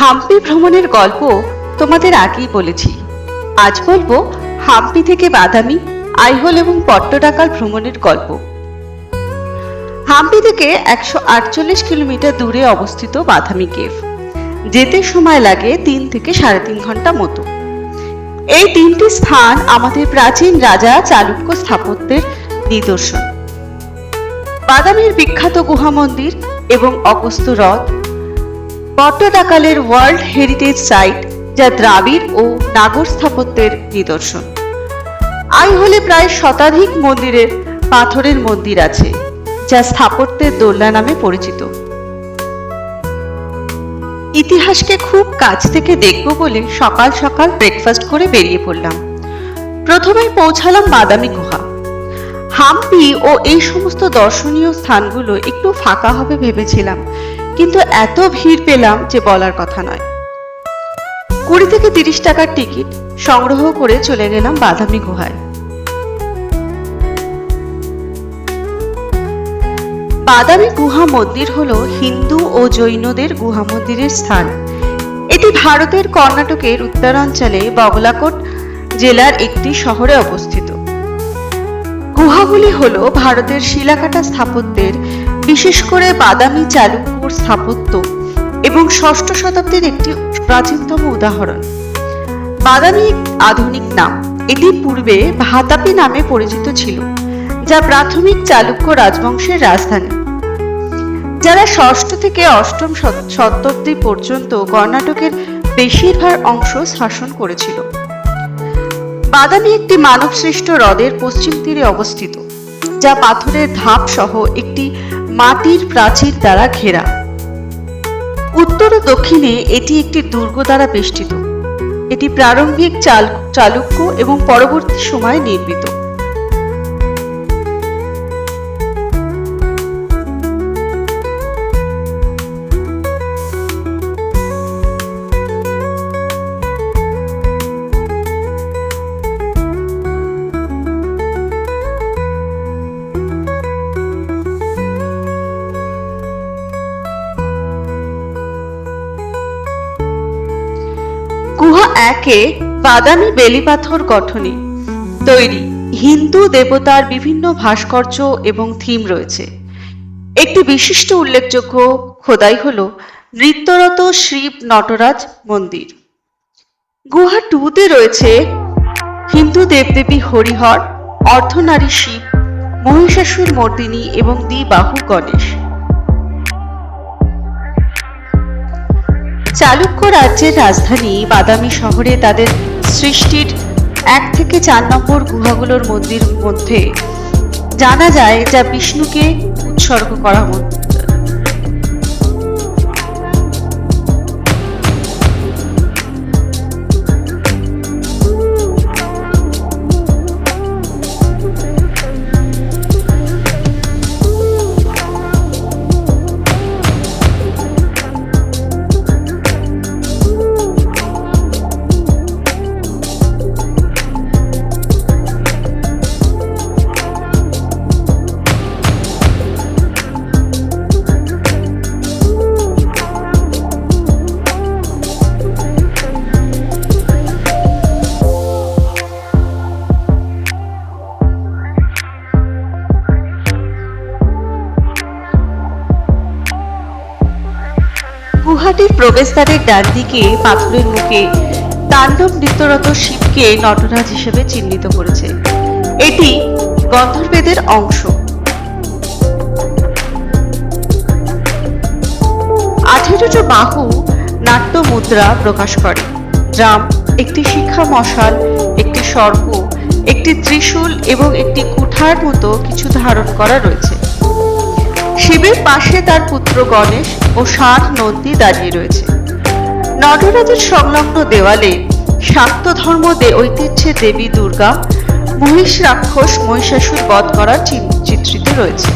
হাম্পি ভ্রমণের গল্প তোমাদের আগেই বলেছি। আজ বলবো হাম্পি থেকে বাদামি, আইহোল এবং পট্টডাকাল ভ্রমণের গল্প। হাম্পি থেকে 148 কিলোমিটার দূরে অবস্থিত বাদামি কেভ। যেতে সময় লাগে 3 থেকে 3.5 ঘন্টা মতো। এই তিনটি স্থান আমাদের প্রাচীন রাজা চালুক্য স্থাপত্যের নিদর্শন। বাদামির বিখ্যাত গুহা মন্দির এবং অগস্ত্য হ্রদ, পট্টডাকালের ওয়ার্ল্ড হেরিটেজ সাইট যা দ্রাবিড় ও নাগর স্থাপত্যের নিদর্শন। আইহোলে প্রায় শতাধিক মন্দিরের পাথরের মন্দির আছে যা স্থাপত্যের দোলনা নামে পরিচিত। ইতিহাসকে খুব কাছ থেকে দেখব বলে সকাল সকাল ব্রেকফাস্ট করে বেরিয়ে পড়লাম। প্রথমেই পৌঁছালাম বাদামি গুহা। হাম্পি ও এই সমস্ত দর্শনীয় স্থানগুলো একটু ফাঁকা হবে ভেবেছিলাম, কিন্তু এত ভিড় পেলাম যে বলার কথা নয়। 20 থেকে 30 টাকার টিকিট সংগ্রহ করে চলে গেলাম বাদামি গুহায়। বাদামি গুহা মন্দির হলো হিন্দু ও জৈনদের গুহা মন্দিরের স্থান। এটি ভারতের কর্ণাটকের উত্তরাঞ্চলে বগলাকোট জেলার একটি শহরে অবস্থিত। গুহাগুলি হলো ভারতের শিলাকাটা স্থাপত্যের, বিশেষ করে বাদামি চালুক্যর স্থাপত্য এবং 6ষ্ঠ শতাব্দীর একটি প্রাচীনতম উদাহরণ। বাদামি আধুনিক নাম, এটি পূর্বে ভাতাপি নামে পরিচিত ছিল, যা প্রাথমিক চালুক্য রাজবংশের রাজধানী, যারা 6ষ্ঠ থেকে 8ম শতাব্দী পর্যন্ত কর্ণাটকের বেশিরভাগ অংশ শাসন করেছিল। বাদামি একটি মানবসৃষ্ট হ্রদের পশ্চিম তীরে অবস্থিত, যা পাথরের ধাপ সহ একটি মাটির প্রাচীর দ্বারা ঘেরা। উত্তর ও দক্ষিণে এটি একটি দুর্গ দ্বারা বেষ্টিত। এটি প্রারম্ভিক চালুক্য এবং পরবর্তী সময়ে নির্মিত। গুহা 1-এ বাদামি বেলিপাথর গঠনে তৈরি হিন্দু দেবতার বিভিন্ন ভাস্কর্য এবং থিম রয়েছে। একটি বিশিষ্ট উল্লেখযোগ্য খোদাই হলো নৃত্যরত শিব নটরাজ মন্দির। গুহা 2-তে রয়েছে হিন্দু দেবদেবী হরিহর, অর্ধনারী শিব, মহিষাসুর মর্দিনী এবং দ্বিবাহু গণেশ। চালুক্য রাজ্যের রাজধানী বাদামি শহরে তাদের সৃষ্টির 1 থেকে 4 নম্বর গুহাগুলোর মন্দির মধ্যে জানা যায়, যা বিষ্ণুকে উৎসর্গ করা মন্দির। গুহাটির প্রবেশদ্বারের ডান দিকে পাথরের মুখে তাণ্ডব নৃত্যরত শিবকে নটরাজ হিসেবে চিহ্নিত করেছে। এটি গন্ধর্বদের অংশ। 18টি বাহু নাট্য মুদ্রা প্রকাশ করে। ড্রাম, একটি শিখা মশাল, একটি সর্প, একটি ত্রিশূল এবং একটি কুঠার মতো কিছু ধারণ করা রয়েছে। শিবের পাশে তার পুত্র গণেশ ও 60 নন্দী দাঁড়িয়ে রয়েছে। নটরাজের সংলগ্ন দেওয়ালে শাক্ত ধর্ম ঐতিহ্যে দেবী দুর্গা, মহিষ রাক্ষস মহিষাসুর বধ করার চিত্রিত রয়েছে।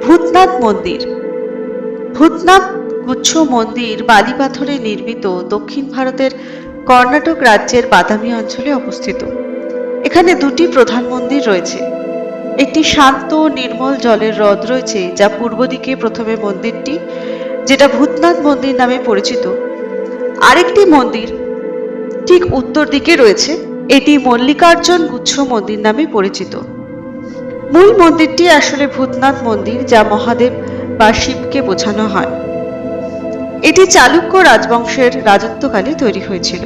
ভূতনাথ মন্দির। ভূতনাথ গুচ্ছ মন্দির বালি পাথরে নির্মিত দক্ষিণ ভারতের কর্ণাটক রাজ্যের বাদামি অঞ্চলে অবস্থিত। এখানে দুটি প্রধান মন্দির রয়েছে। একটি শান্ত নির্মল জলের হ্রদ রয়েছে, যা পূর্ব দিকে প্রথমে মন্দিরটি, যেটা ভূতনাথ মন্দির নামে পরিচিত। আরেকটি মন্দির ঠিক উত্তর দিকে রয়েছে, এটি মল্লিকার্জুন গুচ্ছ মন্দির নামে পরিচিত। মূল মন্দিরটি আসলে ভূতনাথ মন্দির, যা মহাদেব বা শিবকে বোঝানো হয়। এটি চালুক্য রাজবংশের রাজত্বকালে তৈরি হয়েছিল।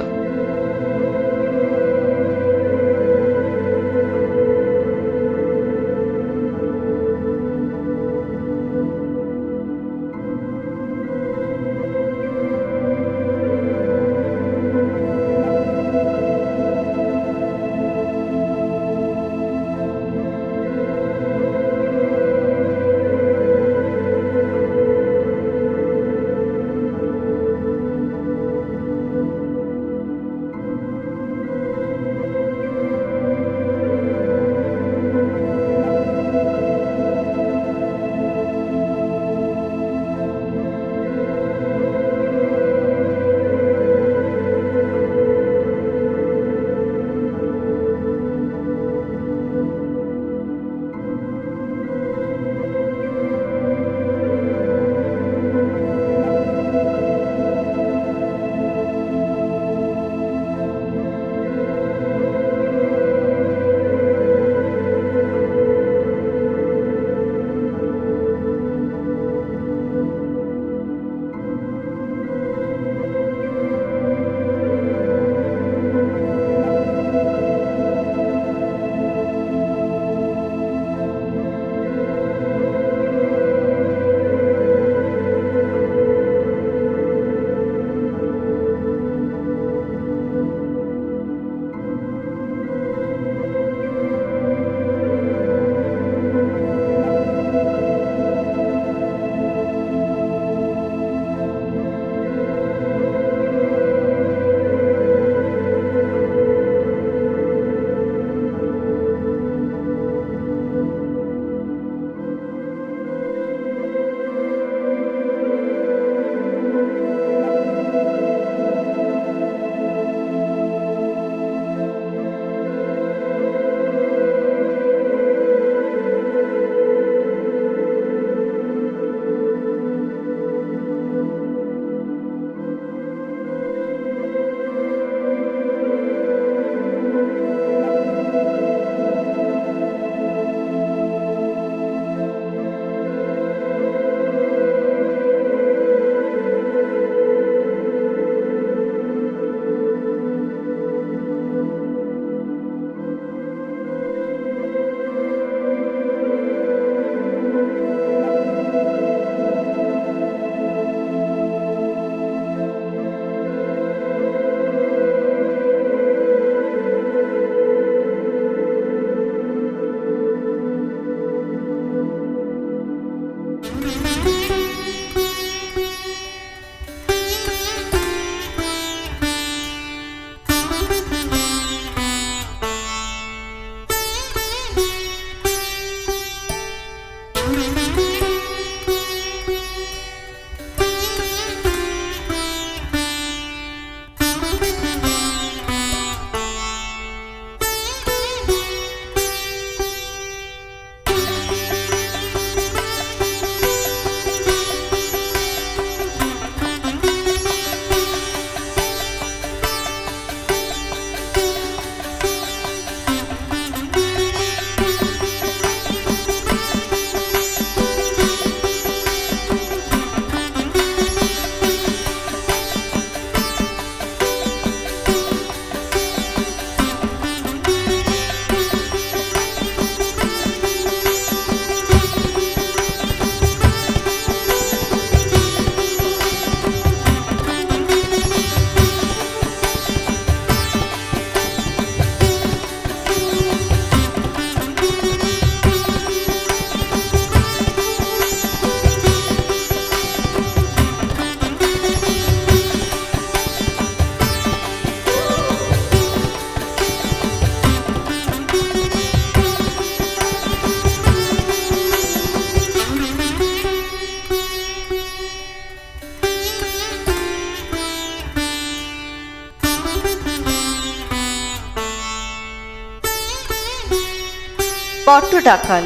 পট্টডাকাল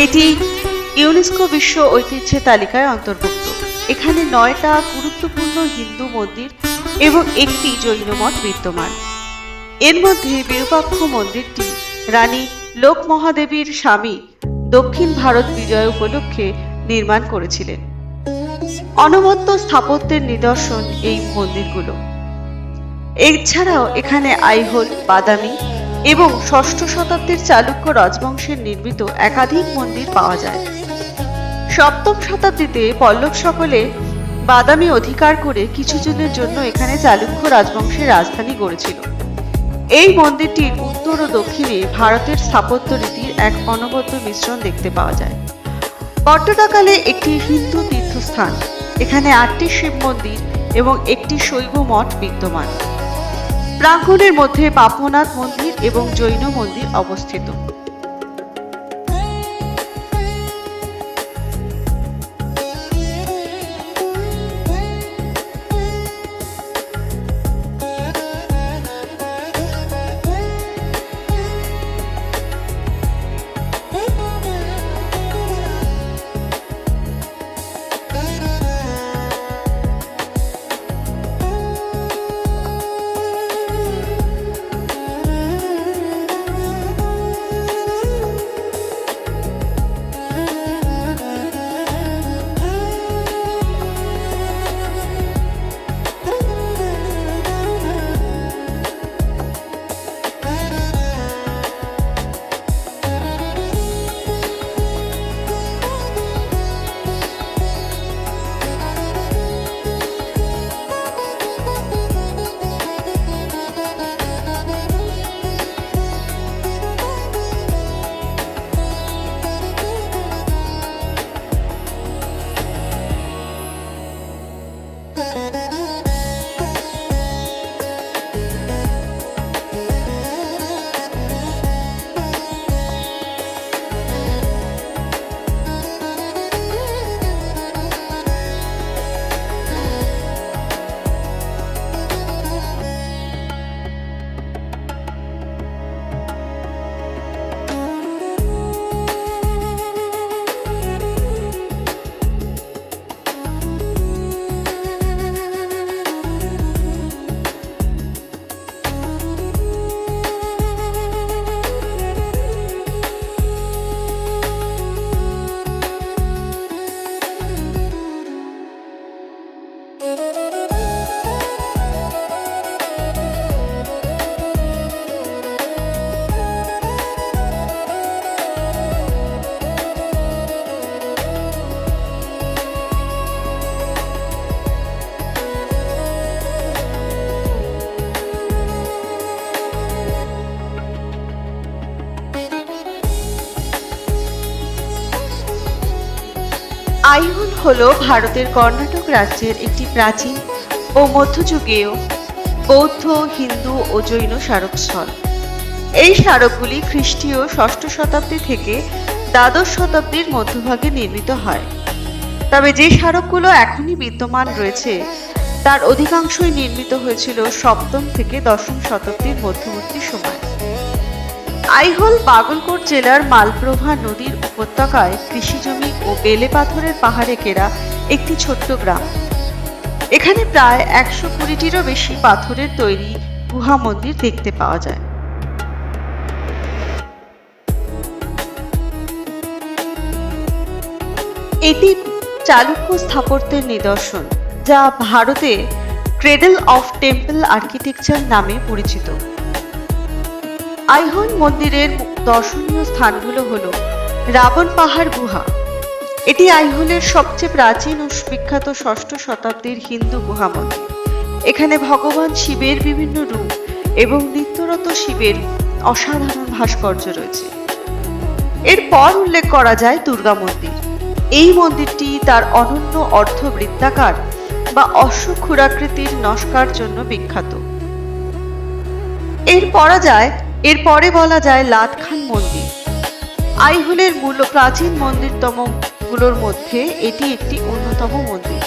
এটি ইউনেস্কো বিশ্ব ঐতিহ্যের তালিকায় অন্তর্ভুক্ত। এখানে 9টা গুরুত্বপূর্ণ হিন্দু মন্দির এবং একটি জৈন মঠ বিদ্যমান। এর মধ্যে বিরূপাক্ষ মন্দিরটি রানী লোকমহাদেবীর স্বামী দক্ষিণ ভারত বিজয় উপলক্ষে নির্মাণ করেছিলেন। অনবদ্য স্থাপত্যের নিদর্শন এই মন্দিরগুলো। এছাড়াও এখানে আইহোল, বাদামি এবং ষষ্ঠ শতাব্দীর চালুক্য রাজবংশের নির্মিত একাধিক মন্দির পাওয়া যায়। সপ্তম শতাব্দীতে পল্লব সকলে বাদামি অধিকার করে কিছুদিনের জন্য এখানে চালুক্য রাজবংশের রাজধানী গড়েছিল। এই মন্দিরটির উত্তর ও দক্ষিণে ভারতের স্থাপত্য রীতির এক অনবদ্য মিশ্রণ দেখতে পাওয়া যায়। পট্টডাকালে একটি হিন্দু তীর্থস্থান। এখানে 8টি শিব মন্দির এবং একটি শৈব মঠ বিদ্যমান। প্রাঙ্গণের মধ্যে পাপনাথ মন্দির এবং জৈন মন্দির অবস্থিত। আইহোল হল ভারতের কর্ণাটক রাজ্যের একটি প্রাচীন ও মধ্যযুগীয় বৌদ্ধ, হিন্দু ও জৈন স্মারকস্থল। এই স্মারকগুলি খ্রিস্টীয় ষষ্ঠ শতাব্দী থেকে দ্বাদশ শতাব্দীর মধ্যভাগে নির্মিত হয়। তবে যে স্মারকগুলো এখনই বিদ্যমান রয়েছে তার অধিকাংশই নির্মিত হয়েছিল সপ্তম থেকে দশম শতাব্দীর মধ্যবর্তী সময়। আইহোল বাগলকোট জেলার মালপ্রভা নদীর উপত্যকায় কৃষিজমি ও বেলে পাথরের পাহাড়ে ঘেরা একটি ছোট্ট গ্রাম। এখানে প্রায় 120টিরও বেশি পাথরের তৈরি গুহা মন্দির দেখতে পাওয়া যায়। এটি চালুক্য স্থাপত্যের নিদর্শন, যা ভারতে ক্রেডল অফ টেম্পল আর্কিটেকচার নামে পরিচিত। আইহোল মন্দিরের দর্শনীয় স্থানগুলো হল রাবণ পাহাড় গুহা। এটি আইহোলের সবচেয়ে প্রাচীন ও বিখ্যাত ষষ্ঠ শতাব্দীর হিন্দু গুহা মন্দির। এখানে ভগবান শিবের বিভিন্ন রূপ এবং নিত্যরত শিবের অসাধারণ ভাস্কর্য রয়েছে। এরপর উল্লেখ করা যায় দুর্গা মন্দির। এই মন্দিরটি তার অনন্য অর্ধবৃত্তাকার বা অশ্বক্ষুরাকৃতির নস্কার জন্য বিখ্যাত। এরপরে বলা যায় লাটখান মন্দির। আইহোলের মূল প্রাচীন মন্দিরতম গুলোর মধ্যে এটি একটি অন্যতম মন্দির।